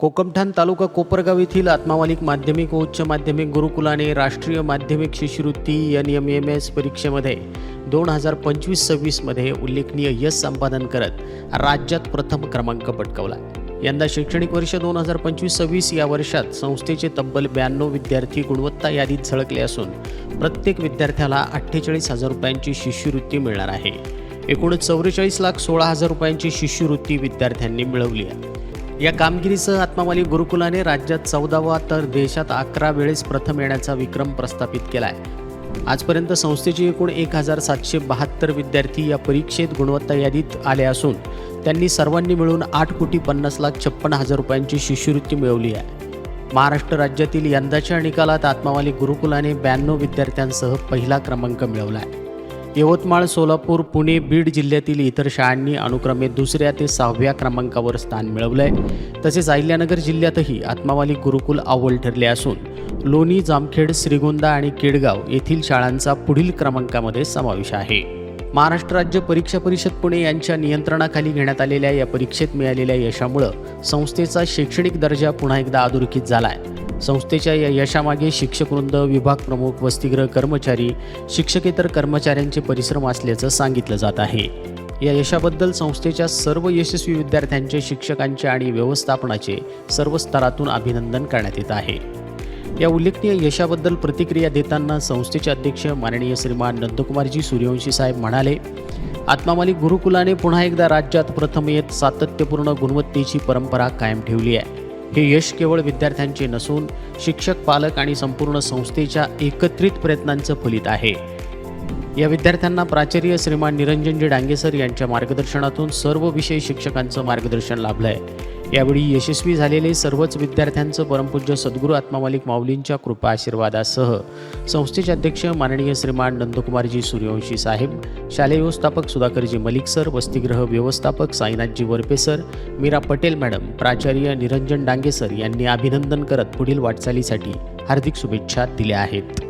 कोकमठाण तालुका कोपरगाव येथील आत्मामालिक माध्यमिक व उच्च माध्यमिक गुरुकुलाने राष्ट्रीय माध्यमिक शिष्यवृत्ती NMMS परीक्षेमध्ये 2025-26 मध्ये उल्लेखनीय यश संपादन करत राज्यात प्रथम क्रमांक पटकावला। यंदा शैक्षणिक वर्ष 2025-26 या वर्षात संस्थेचे तब्बल 92 विद्यार्थी गुणवत्ता यादीत झळकले असून प्रत्येक विद्यार्थ्याला 48,000 रुपयांची शिष्यवृत्ती मिळणार आहे। एकूण 44,16,000 रुपयांची शिष्यवृत्ती विद्यार्थ्यांनी मिळवली आहे। या कामगिरीसह आत्मामालिक गुरुकुलाने राज्यात 14वा तर देशात 11 वेळेस प्रथम येण्याचा विक्रम प्रस्थापित केला आहे। आजपर्यंत संस्थेचे एकूण 1,772 विद्यार्थी या परीक्षेत गुणवत्ता यादीत आले असून त्यांनी सर्वांनी मिळून 8,50,56,000 रुपयांची शिष्यवृत्ती मिळवली आहे। महाराष्ट्र राज्यातील यंदाच्या निकालात आत्मामालिक गुरुकुलाने 92 विद्यार्थ्यांसह पहिला क्रमांक मिळवला आहे। यवतमाळ, सोलापूर, पुणे, बीड जिल्ह्यातील इतर शाळांनी अनुक्रमे 2ऱ्या ते 6व्या क्रमांकावर स्थान मिळवलंय। तसेच अहिल्यानगर जिल्ह्यातही आत्मामालिक गुरुकुल अव्वल ठरले असून लोणी, जामखेड, श्रीगोंदा आणि केडगाव येथील शाळांचा पुढील क्रमांकामध्ये समावेश आहे। महाराष्ट्र राज्य परीक्षा परिषद पुणे यांच्या नियंत्रणाखाली घेण्यात आलेल्या या परीक्षेत मिळालेल्या यशामुळे संस्थेचा शैक्षणिक दर्जा पुन्हा एकदा अधोरेखित झाला आहे। संस्थेच्या या यशामागे शिक्षकवृंद, विभाग प्रमुख, वसतिगृह कर्मचारी, शिक्षकेतर कर्मचाऱ्यांचे परिश्रम असल्याचं सांगितलं जात आहे। या यशाबद्दल संस्थेच्या सर्व यशस्वी विद्यार्थ्यांचे, शिक्षकांचे आणि व्यवस्थापनाचे सर्व स्तरातून अभिनंदन करण्यात येत आहे। या उल्लेखनीय यशाबद्दल प्रतिक्रिया देताना संस्थेचे अध्यक्ष माननीय श्रीमान नंदकुमारजी सूर्यवंशी साहेब म्हणाले, आत्मामालिक गुरुकुलाने पुन्हा एकदा राज्यात प्रथम येत सातत्यपूर्ण गुणवत्तेची परंपरा कायम ठेवली आहे। हे यश केवळ विद्यार्थ्यांचे नसून शिक्षक, पालक आणि संपूर्ण संस्थेच्या एकत्रित प्रयत्नांचं फलित आहे। या विद्यार्थ्यांना प्राचार्य श्रीमान निरंजनजी डांगे सर यांच्या मार्गदर्शनातून सर्व विषय शिक्षकांचं मार्गदर्शन लाभलं आहे। यावेळी यशस्वी झालेले सर्वच विद्यार्थ्यांचं परमपूज्य सद्गुरू आत्मामालिक माऊलींच्या कृपा आशीर्वादासह संस्थेचे अध्यक्ष माननीय श्रीमान नंदकुमारजी सूर्यवंशी साहेब, शालेय व्यवस्थापक सुधाकरजी मलिक सर, वसतिगृह व्यवस्थापक साईनाथजी वरपे सर, मीरा पटेल मॅडम, प्राचार्य निरंजन डांगे सर यांनी अभिनंदन करत पुढील वाटचालीसाठी हार्दिक शुभेच्छा दिल्या आहेत।